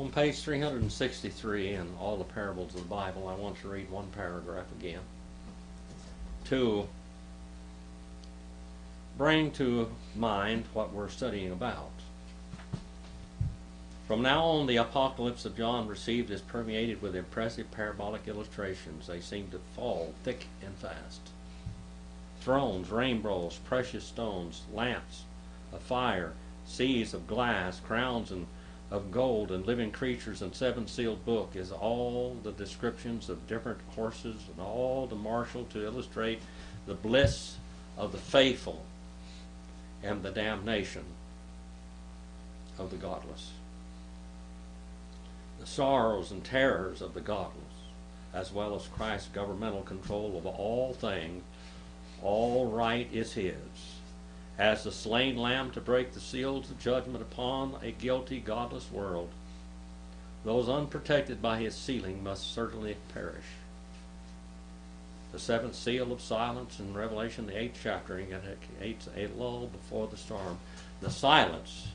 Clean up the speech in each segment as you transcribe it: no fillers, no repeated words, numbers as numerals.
On page 363 in all the parables of the Bible, I want to read one paragraph again to bring to mind what we're studying about. From now on, the Apocalypse of John received is permeated with impressive parabolic illustrations. They seem to fall thick and fast. Thrones, rainbows, precious stones, lamps of fire, seas of glass, crowns of gold, and living creatures, and seven-sealed book is all the descriptions of different horses, and all the marshal to illustrate the bliss of the faithful and the damnation of the godless. The sorrows and terrors of the godless, as well as Christ's governmental control of all things. All right is his. As the slain lamb to break the seals of judgment upon a guilty, godless world, those unprotected by his sealing must certainly perish. The seventh seal of silence in Revelation, the 8th chapter, indicates a lull before the storm. The silence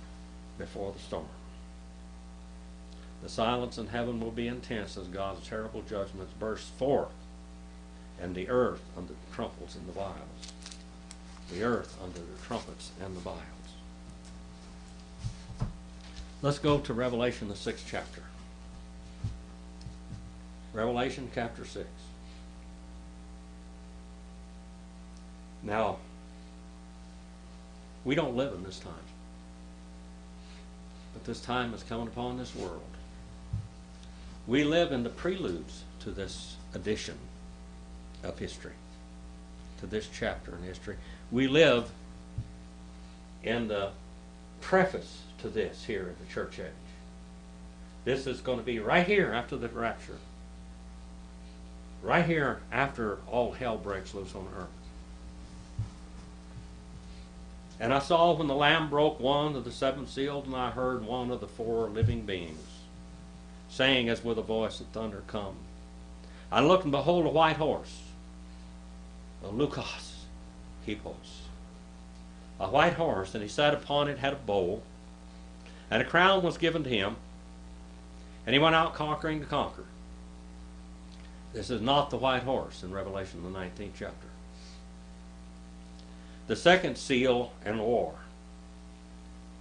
before the storm. The silence in heaven will be intense as God's terrible judgments burst forth, and the earth under the trumpets and the vials. The earth under the trumpets and the vials. Let's go to Revelation, the 6th chapter. Revelation chapter 6. Now, we don't live in this time, but this time is coming upon this world. We live in the preludes to this edition of history, to this chapter in history. We live in the preface to this here in the church age. This is going to be right here after the rapture. Right here after all hell breaks loose on earth. And I saw when the Lamb broke one of the seven seals, and I heard one of the four living beings saying as with a voice of thunder, "Come." I looked, and behold, a white horse, a Lukos, Hippos, a white horse, and he sat upon it, had a bowl, and a crown was given to him, and he went out conquering to conquer. This is not the white horse in Revelation, the 19th chapter. The second seal and war.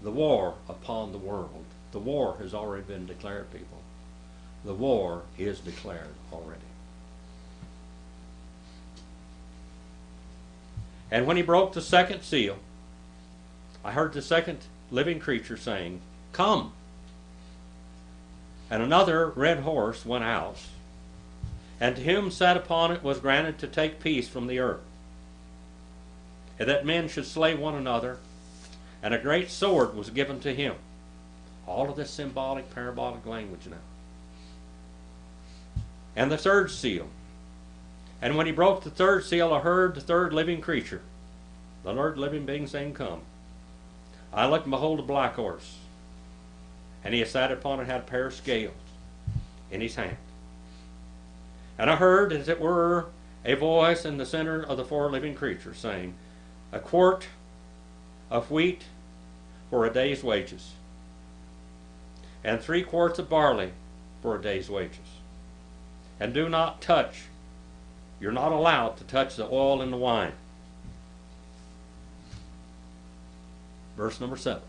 The war upon the world. The war has already been declared, people. The war is declared already. And when he broke the second seal, I heard the second living creature saying, "Come." And another red horse went out, and to him sat upon it was granted to take peace from the earth, and that men should slay one another, and a great sword was given to him. All of this symbolic, parabolic language now. And the third seal. And when he broke the third seal, I heard the third living creature, the third living being, saying, "Come." I looked, and behold, a black horse, and he sat upon it, had a pair of scales in his hand. And I heard, as it were, a voice in the center of the four living creatures, saying, "A quart of wheat for a day's wages, and 3 quarts of barley for a day's wages. And do not touch, you're not allowed to touch the oil and the wine." Verse number 7.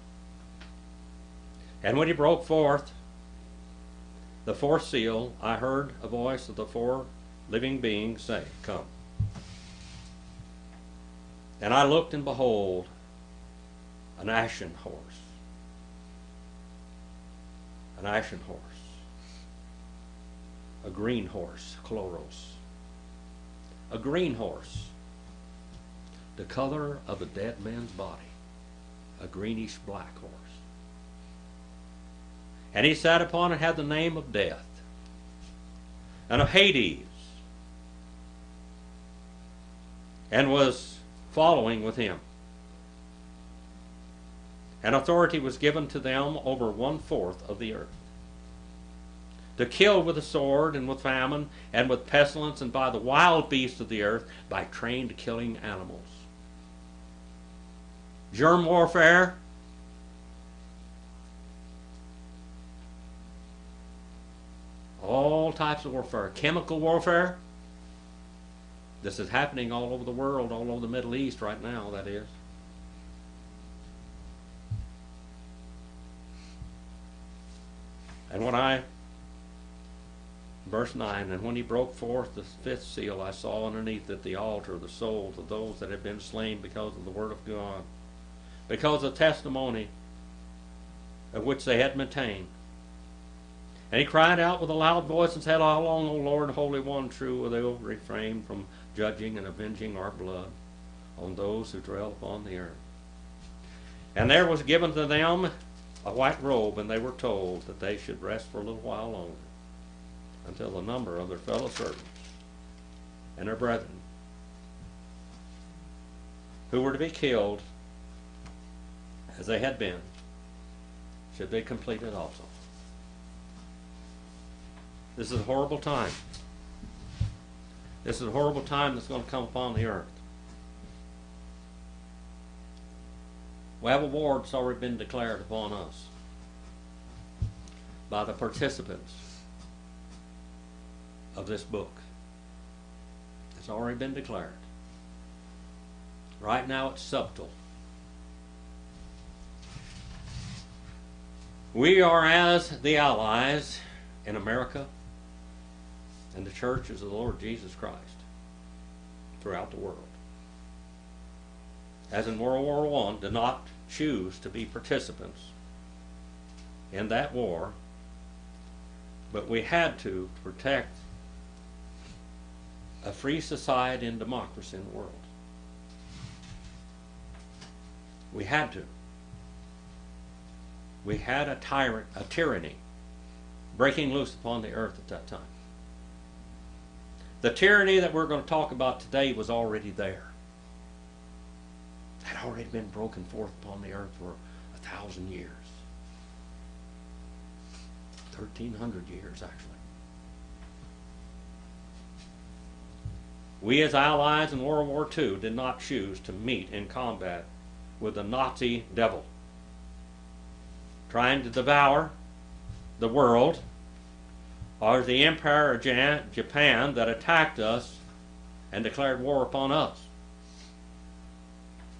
And when he broke forth the fourth seal, I heard a voice of the four living beings say, "Come." And I looked, and behold, an ashen horse. An ashen horse. A green horse, chloros. A green horse. The color of a dead man's body. A greenish black horse. And he sat upon and had the name of death, and of Hades, and was following with him. And authority was given to them over 1/4 of the earth, to kill with the sword, and with famine, and with pestilence, and by the wild beasts of the earth, by trained killing animals. Germ warfare, All types of warfare. Chemical warfare. This is happening all over the world, all over the Middle East right now, that is. And verse 9, and when he broke forth the fifth seal, I saw underneath it the altar, the souls of those that had been slain because of the word of God, because of the testimony of which they had maintained. And he cried out with a loud voice and said, How long, O Lord, Holy One, true, will thou refrain from judging and avenging our blood on those who dwell upon the earth? And there was given to them a white robe, and they were told that they should rest for a little while longer, until the number of their fellow servants and their brethren who were to be killed as they had been should be completed also. This is a horrible time. This is a horrible time that's going to come upon the earth. We have a war that's already been declared upon us by the participants of this book. It's already been declared. Right now it's subtle. We are as the allies in America and the churches of the Lord Jesus Christ throughout the world. As in World War I, did not choose to be participants in that war, but we had to protect a free society and democracy in the world. We had to. We had a tyranny breaking loose upon the earth at that time. The tyranny that we're going to talk about today was already there. Had already been broken forth upon the earth for 1,000 years. 1,300 years, actually. We as allies in World War II did not choose to meet in combat with the Nazi devil, trying to devour the world, or the Empire of Japan that attacked us and declared war upon us.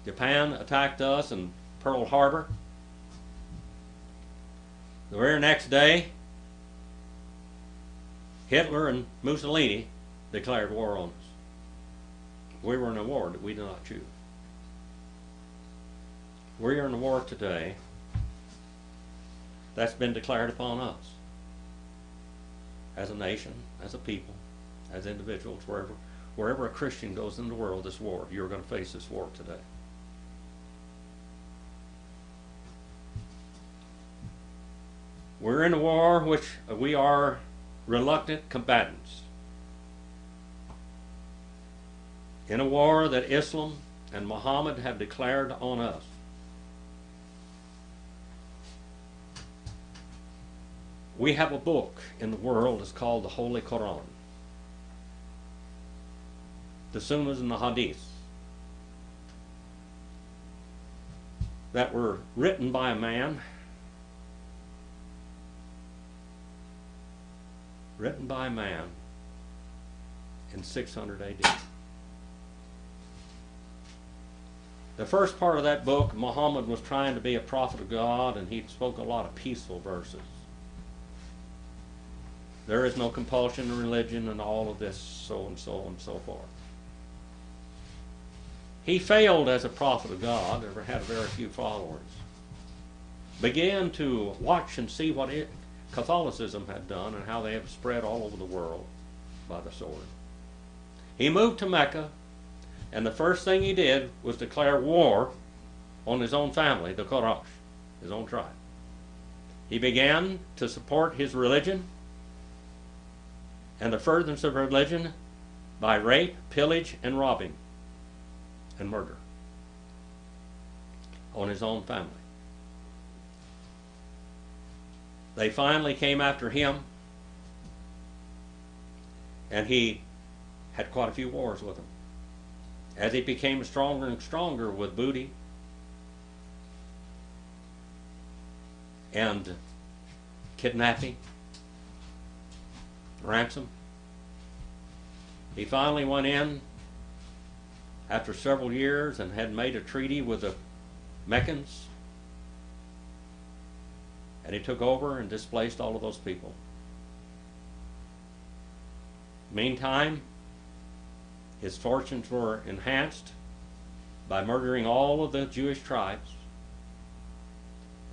Japan attacked us in Pearl Harbor. The very next day, Hitler and Mussolini declared war on us. We were in a war that we did not choose. We are in a war today that's been declared upon us as a nation, as a people, as individuals, wherever a Christian goes in the world, this war, you're going to face this war today. We're in a war which we are reluctant combatants. In a war that Islam and Muhammad have declared on us. We have a book in the world that's called the Holy Quran. The Sunnahs and the Hadiths that were written by a man in 600 AD. The first part of that book, Muhammad was trying to be a prophet of God, and he spoke a lot of peaceful verses. There is no compulsion in religion and all of this, so and so and so forth. He failed as a prophet of God, ever had very few followers. Began to watch and see what Catholicism had done and how they have spread all over the world by the sword. He moved to Mecca, and the first thing he did was declare war on his own family, the Quraysh, his own tribe. He began to support his religion and the furtherance of religion by rape, pillage, and robbing and murder on his own family. They finally came after him, and he had quite a few wars with them. As he became stronger and stronger with booty and kidnapping ransom. He finally went in after several years and had made a treaty with the Meccans, and he took over and displaced all of those people. Meantime, his fortunes were enhanced by murdering all of the Jewish tribes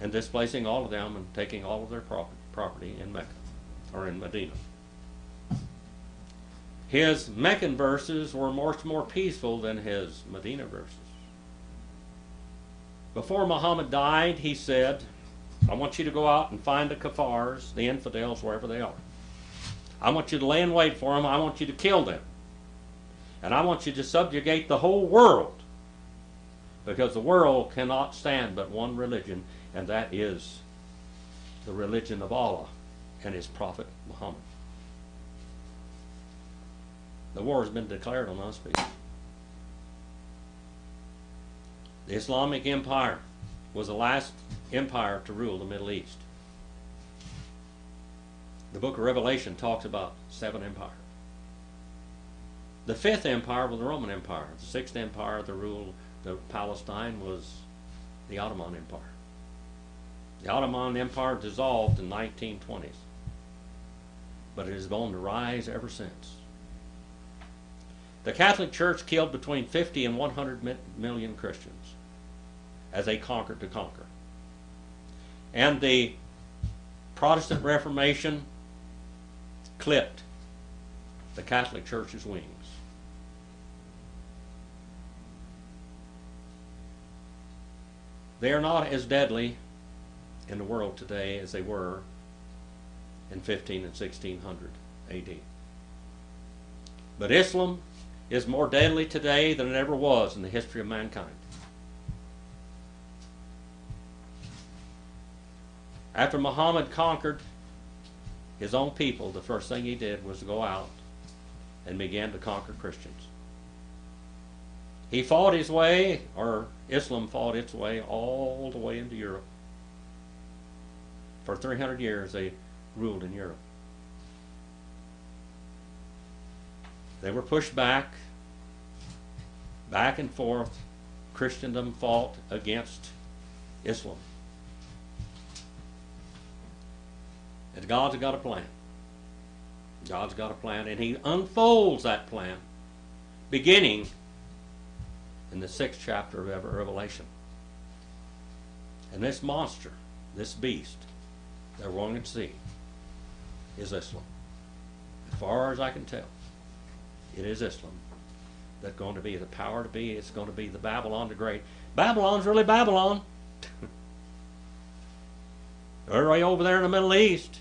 and displacing all of them and taking all of their property in Mecca or in Medina. His Meccan verses were much more peaceful than his Medina verses. Before Muhammad died, he said, I want you to go out and find the kuffars, the infidels, wherever they are. I want you to lay in wait for them. I want you to kill them. And I want you to subjugate the whole world. Because the world cannot stand but one religion, and that is the religion of Allah and his prophet Muhammad. The war has been declared on us people. The Islamic Empire was the last empire to rule the Middle East. The book of Revelation talks about 7 empires. The 5th empire was the Roman Empire. The 6th empire that ruled Palestine was the Ottoman Empire. The Ottoman Empire dissolved in the 1920s, but it has been on the rise ever since. The Catholic Church killed between 50 and 100 million Christians as they conquered to conquer. And the Protestant Reformation clipped the Catholic Church's wings. They are not as deadly in the world today as they were in 15 and 1600 AD. But Islam is more deadly today than it ever was in the history of mankind. After Muhammad conquered his own people, the first thing he did was to go out and began to conquer Christians. He fought his way, or Islam fought its way all the way into Europe. For 300 years they ruled in Europe. They were pushed back and forth. Christendom fought against Islam. And God's got a plan. God's got a plan, and he unfolds that plan beginning in the 6th chapter of Revelation. And this monster, this beast that we're going to see is Islam. As far as I can tell, it is Islam that's going to be the power to be. It's going to be the Babylon the Great. Babylon's really Babylon. They're right over there in the Middle East.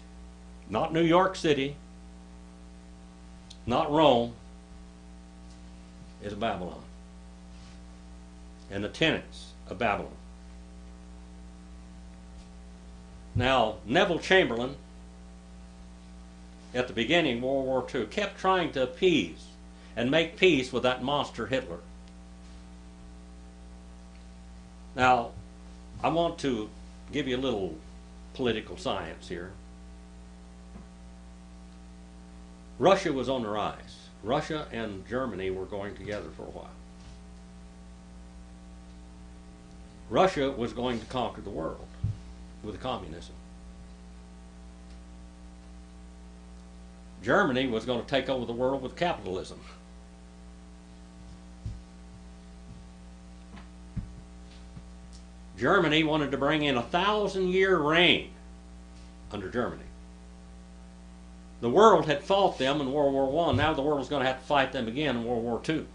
Not New York City. Not Rome. It's Babylon. And the tenants of Babylon. Now, Neville Chamberlain, at the beginning of World War II, kept trying to appease and make peace with that monster Hitler. Now, I want to give you a little political science here. Russia was on the rise. Russia and Germany were going together for a while. Russia was going to conquer the world with communism. Germany was going to take over the world with capitalism. Germany wanted to bring in a 1,000-year reign under Germany. The world had fought them in World War I. Now the world was going to have to fight them again in World War II.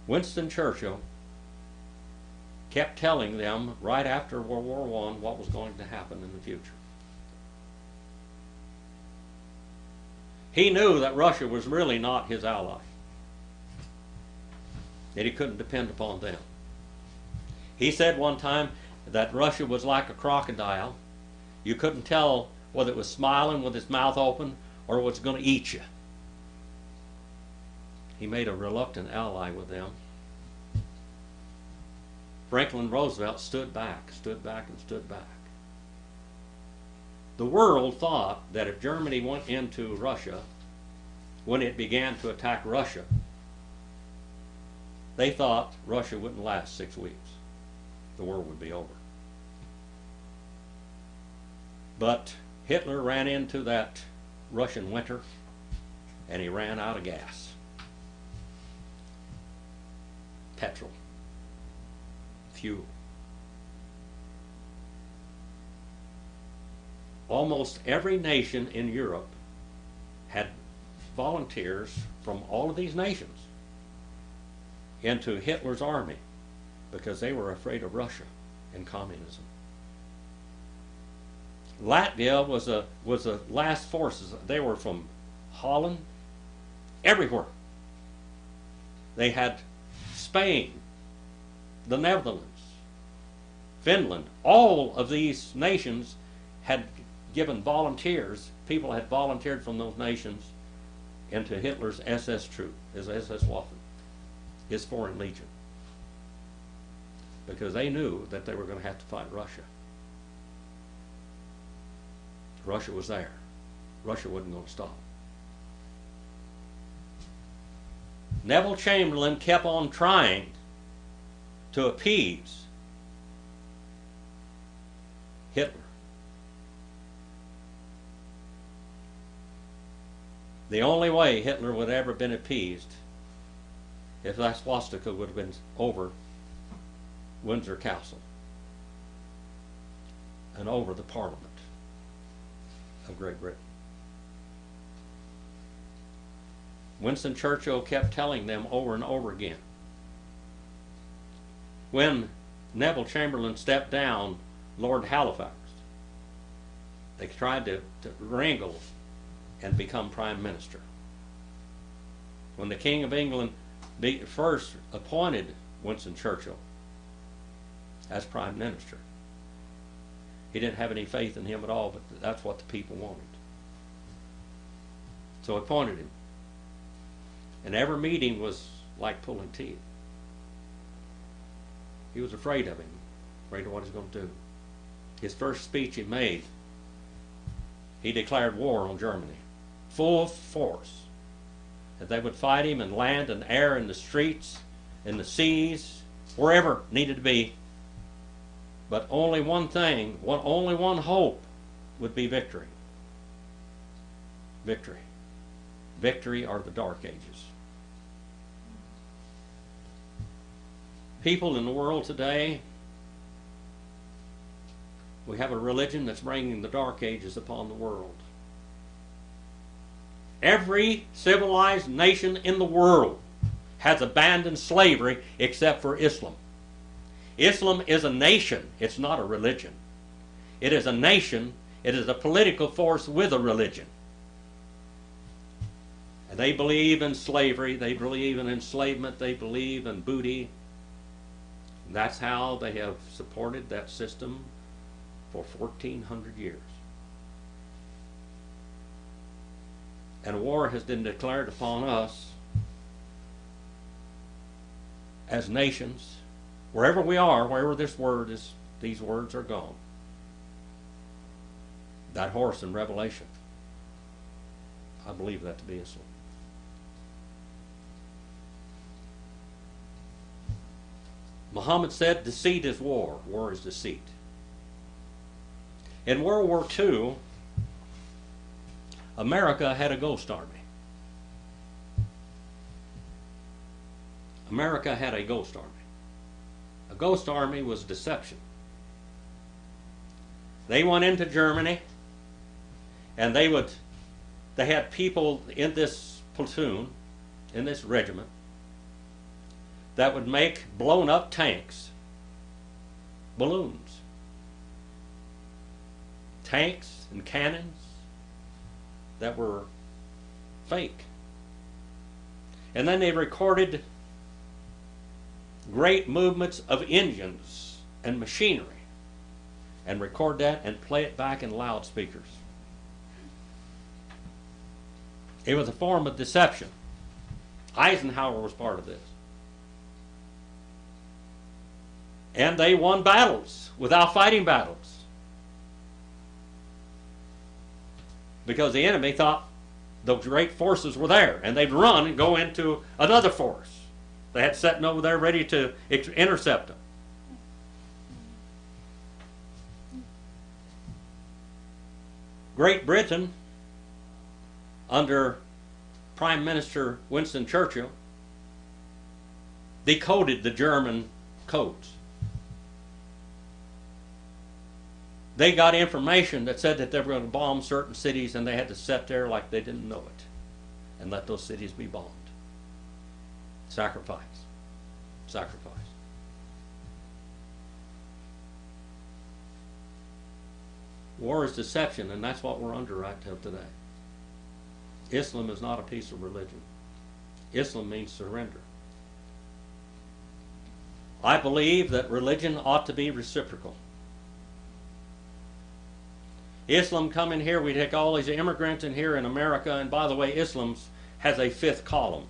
Winston Churchill kept telling them right after World War I what was going to happen in the future. He knew that Russia was really not his ally, that he couldn't depend upon them. He said one time that Russia was like a crocodile. You couldn't tell whether it was smiling with its mouth open or it was going to eat you. He made a reluctant ally with them. Franklin Roosevelt stood back and stood back. The world thought that if Germany went into Russia, when it began to attack Russia, they thought Russia wouldn't last 6 weeks. The war would be over. But Hitler ran into that Russian winter, and he ran out of gas. Petrol. Fuel. Almost every nation in Europe had volunteers from all of these nations into Hitler's army because they were afraid of Russia and communism. Latvia was the last forces. They were from Holland, everywhere. They had Spain, the Netherlands, Finland. All of these nations had given volunteers. People had volunteered from those nations into Hitler's SS troop, his SS Waffen, his Foreign Legion, because they knew that they were going to have to fight Russia. Russia was there. Russia wasn't going to stop. Neville Chamberlain kept on trying to appease Hitler. The only way Hitler would have ever been appeased if that swastika would have been over Windsor Castle and over the Parliament of Great Britain. Winston Churchill kept telling them over and over again. When Neville Chamberlain stepped down Lord Halifax, they tried to wrangle and become Prime Minister. When the King of England first appointed Winston Churchill as Prime Minister, he didn't have any faith in him at all, but that's what the people wanted. So appointed him. And every meeting was like pulling teeth. He was afraid of him, afraid of what he's going to do. His first speech he made, he declared war on Germany, full force. That they would fight him in land and air, in the streets, in the seas, wherever needed to be. But only one thing, only one hope would be victory. Victory. Victory are the dark ages. People in the world today, we have a religion that's bringing the dark ages upon the world. Every civilized nation in the world has abandoned slavery except for Islam. Islam is a nation. It's not a religion. It is a nation. It is a political force with a religion. And they believe in slavery. They believe in enslavement. They believe in booty. That's how they have supported that system for 1,400 years. And war has been declared upon us as nations, wherever we are, wherever this word is, these words are gone. That horse in Revelation, I believe that to be Islam. Muhammad said, deceit is war. War is deceit. In World War II, America had a ghost army. America had a ghost army. A ghost army was deception. They went into Germany, and they had people in this platoon, in this regiment, that would make blown up tanks balloons. Tanks and cannons that were fake. And then they recorded great movements of engines and machinery and record that and play it back in loudspeakers. It was a form of deception. Eisenhower was part of this. And they won battles without fighting battles. because the enemy thought those great forces were there, and they'd run and go into another force. They had sitting over there ready to intercept them. Great Britain, under Prime Minister Winston Churchill, decoded the German codes. They got information that said that they were going to bomb certain cities, and they had to sit there like they didn't know it and let those cities be bombed. Sacrifice. Sacrifice. War is deception, and that's what we're under right till today. Islam is not a piece of religion. Islam means surrender. I believe that religion ought to be reciprocal. Islam come in here, we take all these immigrants in here in America, and by the way, Islam has a fifth column.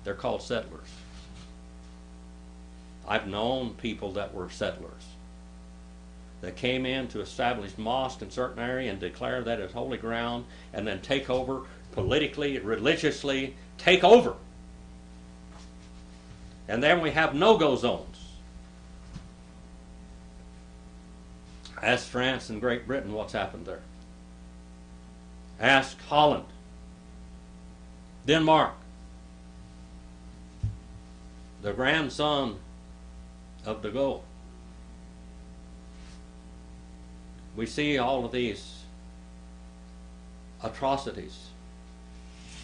They're called settlers. I've known people that were settlers that came in to establish mosques in certain area and declare that as holy ground, and then take over politically, religiously, take over. And then we have no-go zones. Ask France and Great Britain what's happened there. Ask Holland, Denmark, the grandson of de Gaulle. We see all of these atrocities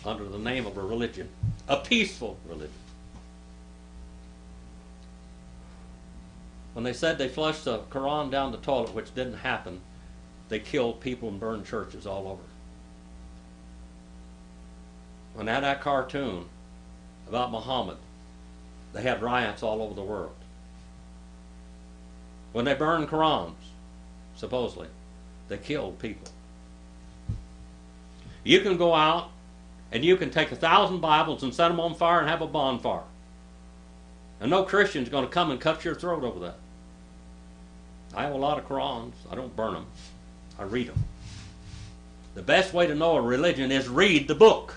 under the name of a religion, a peaceful religion. When they said they flushed the Quran down the toilet, which didn't happen, they killed people and burned churches all over. When they had that cartoon about Muhammad, they had riots all over the world. When they burned Qurans, supposedly, they killed people. You can go out and you can take 1,000 Bibles and set them on fire and have a bonfire. And no Christian's going to come and cut your throat over that. I have a lot of Qurans. I don't burn them. I read them. The best way to know a religion is read the book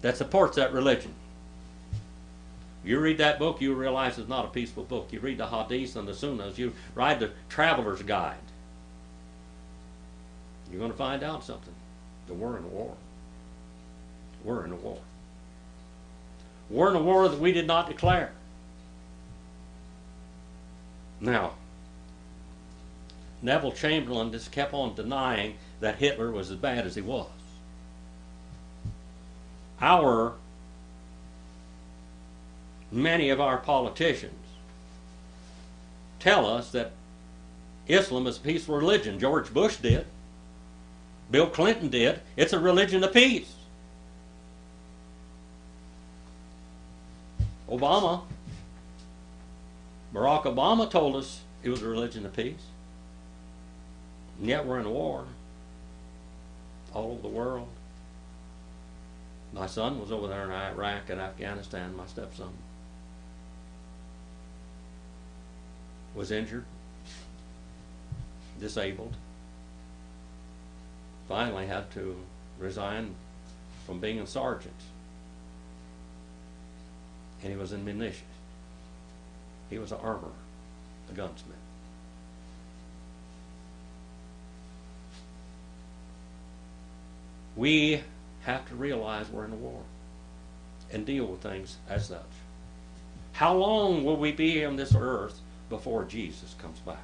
that supports that religion. You read that book, you realize it's not a peaceful book. You read the Hadiths and the Sunnahs, you read the Traveler's Guide. You're going to find out something. That we're in a war. We're in a war. We're in a war that we did not declare. Now, Neville Chamberlain just kept on denying that Hitler was as bad as he was. Many of our politicians tell us that Islam is a peaceful religion. George Bush did. Bill Clinton did. It's a religion of peace. Barack Obama told us it was a religion of peace. And yet we're in a war all over the world. My son was over there in Iraq and Afghanistan, my stepson. Was injured, disabled, finally had to resign from being a sergeant. And he was in munitions. He was an armorer, a gunsmith. We have to realize we're in a war and deal with things as such. How long will we be on this earth before Jesus comes back?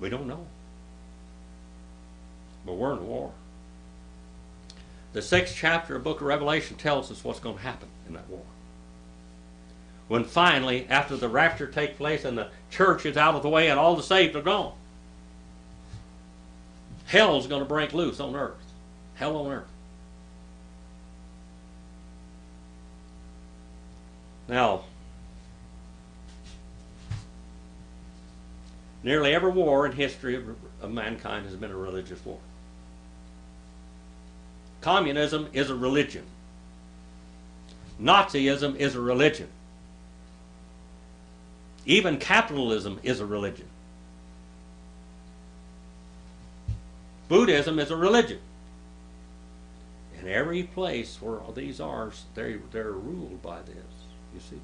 We don't know. But we're in a war. The 6th chapter of the book of Revelation tells us what's going to happen in that war. When finally, after the rapture takes place and the church is out of the way and all the saved are gone, hell's going to break loose on earth. Hell on earth. Now, nearly every war in history of mankind has been a religious war. Communism is a religion. Nazism is a religion. Even capitalism is a religion. Buddhism is a religion. In every place where these are, they're ruled by this. You see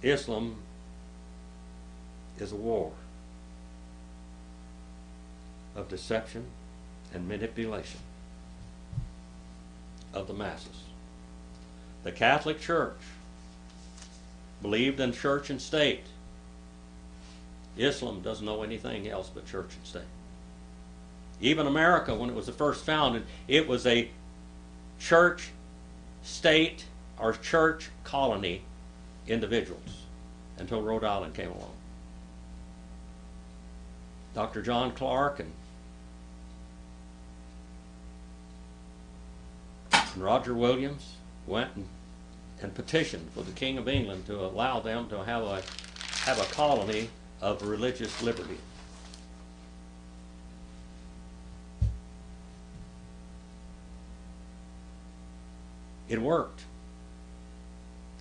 that? Islam is a war of deception and manipulation of the masses. The Catholic Church believed in church and state. Islam doesn't know anything else but church and state. Even America, when it was first founded, it was a church, state, or church colony individuals until Rhode Island came along. Dr. John Clark and Roger Williams went and petitioned for the King of England to allow them to have a colony of religious liberty. It worked.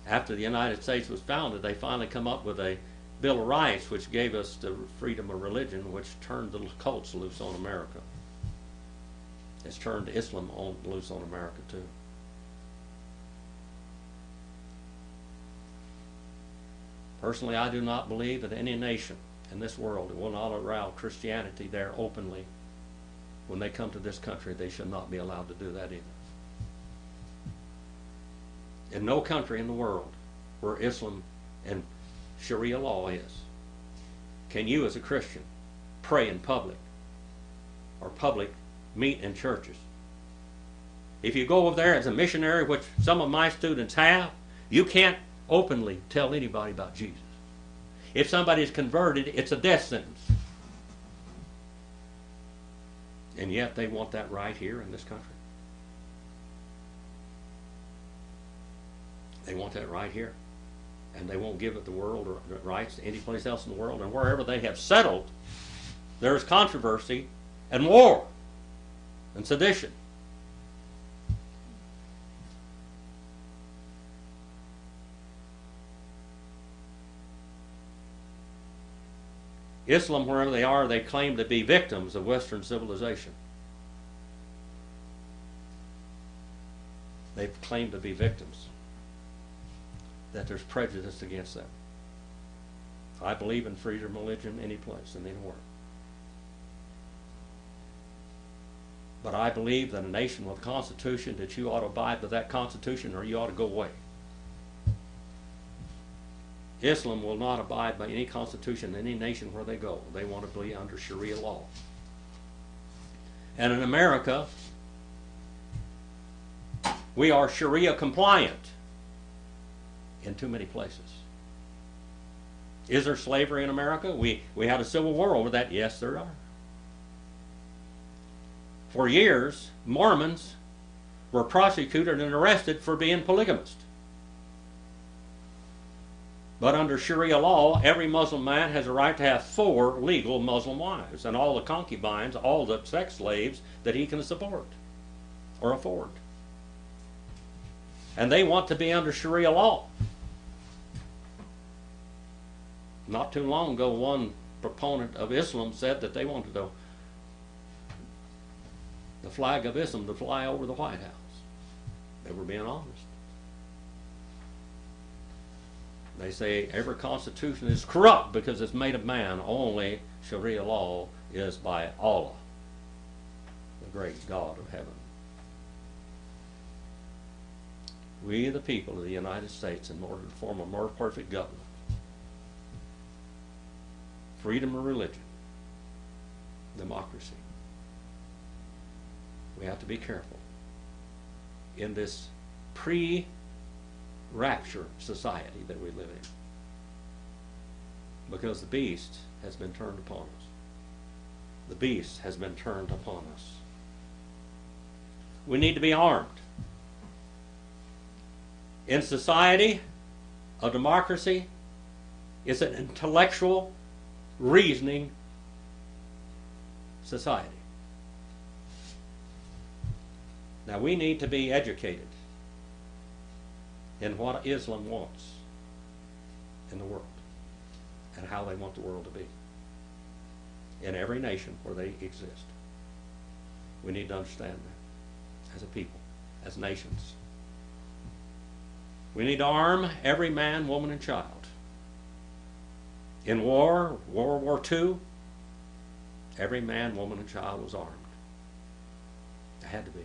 After the United States was founded, they finally come up with a Bill of Rights which gave us the freedom of religion, which turned the cults loose on America. It's turned Islam loose on America too. Personally, I do not believe that any nation in this world will not allow Christianity there openly. When they come to this country, they should not be allowed to do that either. In no country in the world where Islam and Sharia law is, can you as a Christian pray in public or public meet in churches. If you go over there as a missionary, which some of my students have, you can't openly tell anybody about Jesus. If somebody is converted, it's a death sentence. And yet they want that right here in this country. They want that right here. And they won't give it the world or the rights to any place else in the world. And wherever they have settled, there is controversy and war and sedition. Islam, wherever they are, they claim to be victims of Western civilization. They claim to be victims, that there's prejudice against them. I believe in freedom of religion any place and anywhere. But I believe that a nation with a constitution, that you ought to abide by that constitution or you ought to go away. Islam will not abide by any constitution in any nation where they go. They want to be under Sharia law. And in America, we are Sharia compliant in too many places. Is there slavery in America? We had a civil war over that. Yes, there are. For years, Mormons were prosecuted and arrested for being polygamist. But under Sharia law, every Muslim man has a right to have 4 legal Muslim wives and all the concubines, all the sex slaves that he can support or afford. And they want to be under Sharia law. Not too long ago, one proponent of Islam said that they wanted the flag of Islam to fly over the White House. They were being honest. They say every constitution is corrupt because it's made of man. Only Sharia law is by Allah, the great God of heaven. We, the people of the United States, in order to form a more perfect government, freedom of religion, democracy, we have to be careful in this pre-rapture society that we live in, because the beast has been turned upon us. The beast has been turned upon us. We need to be armed. In society, a democracy is an intellectual, reasoning society. Now we need to be educated in what Islam wants in the world and how they want the world to be. in every nation where they exist. We need to understand that as a people, as nations. We need to arm every man, woman, and child. In war, World War II, every man, woman, and child was armed. It had to be.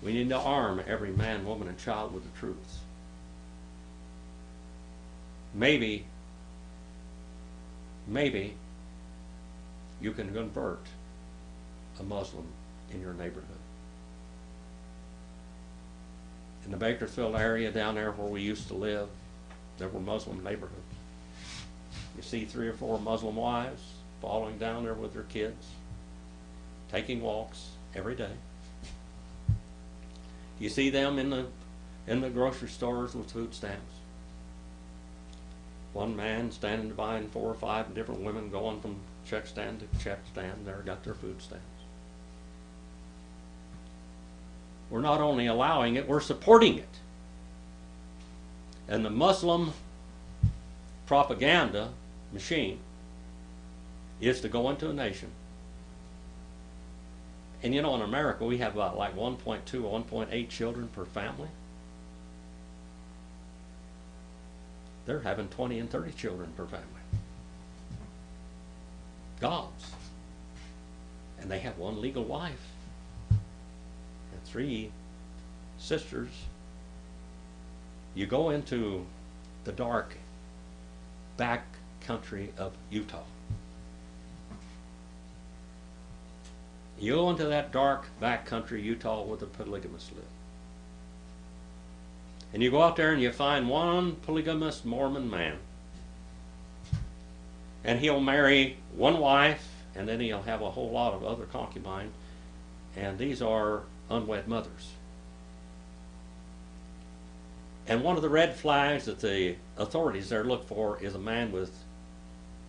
We need to arm every man, woman, and child with the truths. Maybe you can convert a Muslim in your neighborhood. In the Bakersfield area down there where we used to live, there were Muslim neighborhoods. You see 3 or 4 Muslim wives following down there with their kids, taking walks every day. You see them in the grocery stores with food stamps. One man standing behind 4 or 5 different women going from check stand to check stand. There got their food stamps. We're not only allowing it, we're supporting it. And the Muslim propaganda machine is to go into a nation. And you know, in America, we have about like 1.2 or 1.8 children per family. They're having 20 and 30 children per family. Gobs. And they have 1 legal wife and 3 sisters. You go into the dark back country of Utah. You go into that dark back country, Utah, where the polygamists live. And you go out there and you find one polygamous Mormon man. And he'll marry 1 wife, and then he'll have a whole lot of other concubines. And these are unwed mothers. And one of the red flags that the authorities there look for is a man with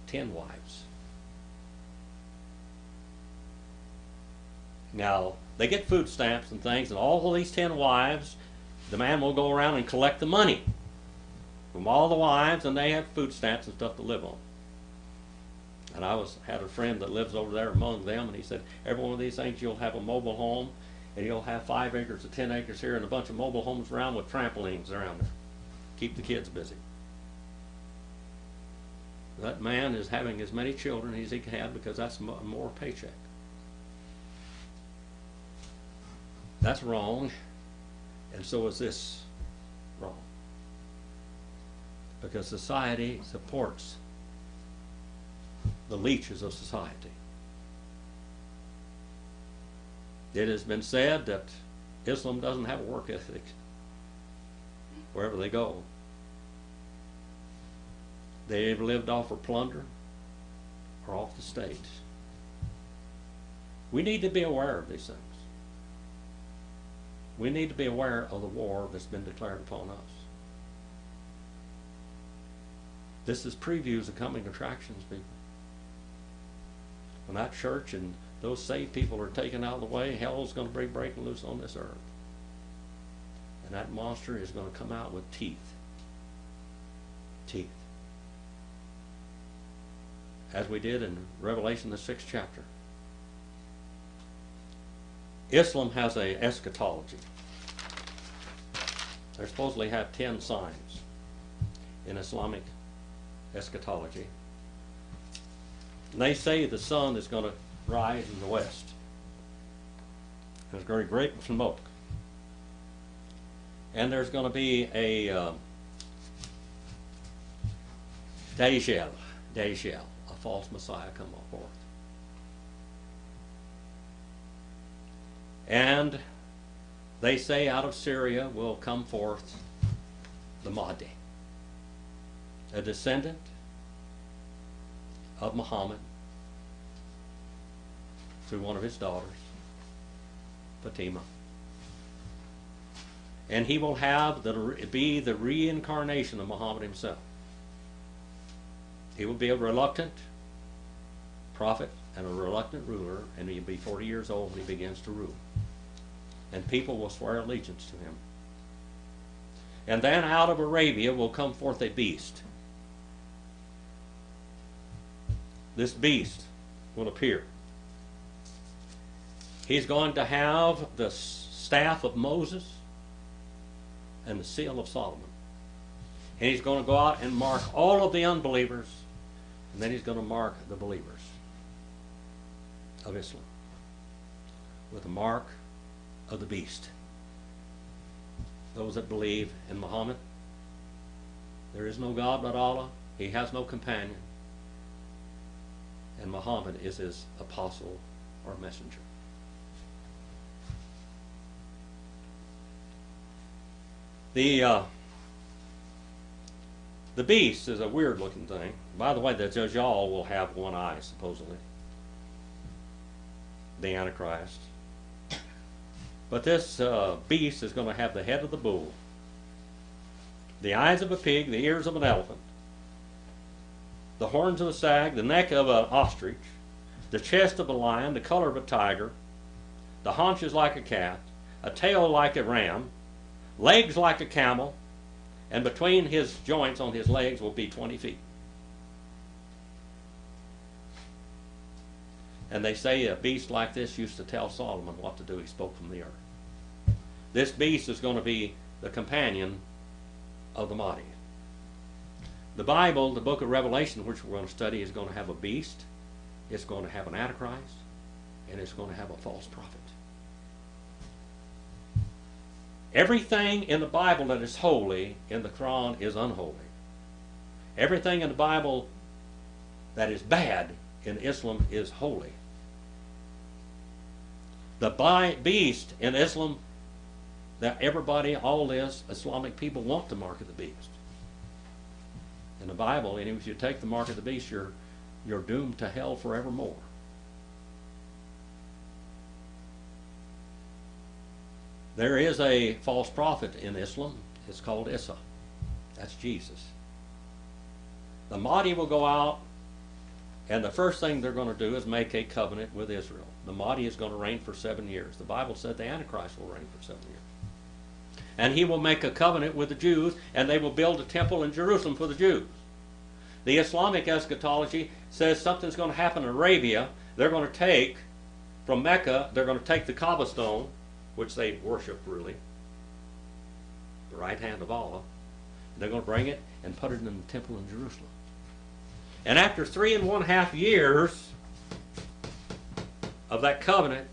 10 wives. Now, they get food stamps and things, and all of these 10 wives, the man will go around and collect the money from all the wives, and they have food stamps and stuff to live on. And I had a friend that lives over there among them, and he said, every one of these things, you'll have a mobile home, and you'll have 5 acres or 10 acres here, and a bunch of mobile homes around with trampolines around there. Keep the kids busy. That man is having as many children as he can have because that's more paycheck. That's wrong, and so is this wrong. Because society supports the leeches of society. It has been said that Islam doesn't have a work ethic wherever they go. They've lived off of plunder or off the state. We need to be aware of these things. We need to be aware of the war that's been declared upon us. This is previews of coming attractions, people. When that church and those saved people are taken out of the way, hell is going to be breaking loose on this earth. And that monster is going to come out with teeth. Teeth. As we did in Revelation, the 6th chapter. Islam has an eschatology. They supposedly have 10 signs in Islamic eschatology. And they say the sun is going to rise in the west. There's going to be great smoke. And there's going to be a Dajjal, a false Messiah come forth. And they say out of Syria will come forth the Mahdi, a descendant of Muhammad through one of his daughters, Fatima. And he will be the reincarnation of Muhammad himself. He will be a reluctant prophet and a reluctant ruler, and he'll be 40 years old when he begins to rule. And people will swear allegiance to him. And then out of Arabia will come forth a beast. this beast will appear. He's going to have the staff of Moses and the seal of Solomon. And he's going to go out and mark all of the unbelievers, and then he's going to mark the believers of Islam with the mark of the beast. Those that believe in Muhammad, there is no God but Allah. He has no companion. And Muhammad is his apostle or messenger. The beast is a weird looking thing. By the way, the Dajjal will have one eye, supposedly. The Antichrist. But this beast is going to have the head of the bull, the eyes of a pig, the ears of an elephant, the horns of a stag, the neck of an ostrich, the chest of a lion, the color of a tiger, the haunches like a cat, a tail like a ram, legs like a camel, and between his joints on his legs will be 20 feet. And they say a beast like this used to tell Solomon what to do. He spoke from the earth. This beast is going to be the companion of the Mahdi. The Bible, the book of Revelation, which we're going to study, is going to have a beast, it's going to have an Antichrist, and it's going to have a false prophet. Everything in the Bible that is holy in the Quran is unholy. Everything in the Bible that is bad in Islam is holy. The beast in Islam, that everybody, all this Islamic people want the mark of the beast. In the Bible, and if you take the mark of the beast, you're doomed to hell forevermore. There is a false prophet in Islam. It's called Isa. That's Jesus. The Mahdi will go out, and the first thing they're going to do is make a covenant with Israel. The Mahdi is going to reign for 7 years. The Bible said the Antichrist will reign for 7 years. And he will make a covenant with the Jews, and they will build a temple in Jerusalem for the Jews. The Islamic eschatology says something's going to happen in Arabia. They're going to take, from Mecca, they're going to take the Kaaba stone, which they worship really, the right hand of Allah. They're going to bring it and put it in the temple in Jerusalem. And after 3.5 years of that covenant,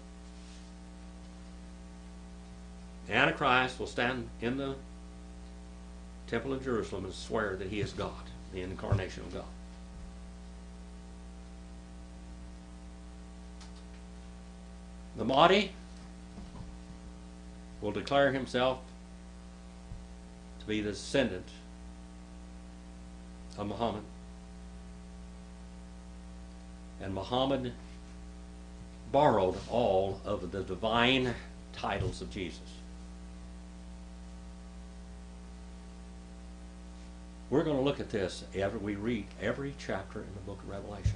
the Antichrist will stand in the temple in Jerusalem and swear that he is God, the incarnation of God. The Mahdi will declare himself to be the descendant of Muhammad. And Muhammad borrowed all of the divine titles of Jesus. We're going to look at this after we read every chapter in the book of Revelation.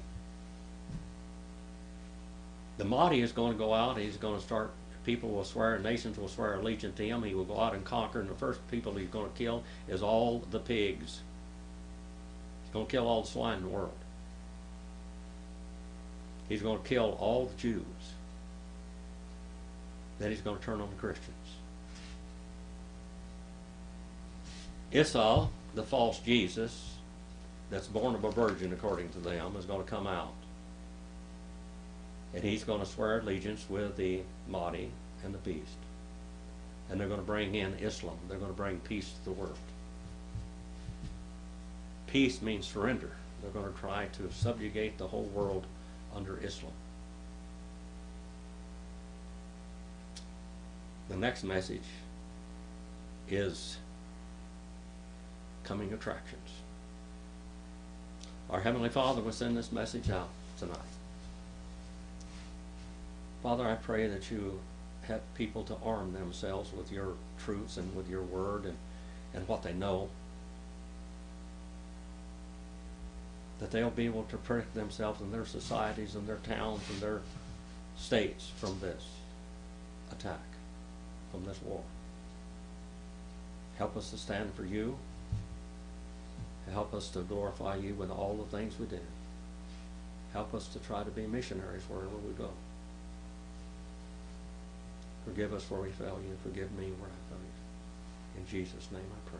The Mahdi is going to go out, he's going to start, people will swear, nations will swear allegiance to him, he will go out and conquer, and the first people he's going to kill is all the pigs. He's going to kill all the swine in the world. He's going to kill all the Jews. Then he's going to turn on the Christians. Isa, the false Jesus, that's born of a virgin according to them, is going to come out. And he's going to swear allegiance with the Mahdi and the beast. And they're going to bring in Islam. They're going to bring peace to the world. Peace means surrender. They're going to try to subjugate the whole world under Islam. The next message is coming attractions. Our Heavenly Father will send this message out tonight. Father, I pray that you help people to arm themselves with your truths and with your word and what they know, that they'll be able to protect themselves and their societies and their towns and their states from this attack, from this war. Help us to stand for you. Help us to glorify you with all the things we do. Help us to try to be missionaries wherever we go. Forgive us where we fail you. Forgive me where I fail you. In Jesus' name I pray.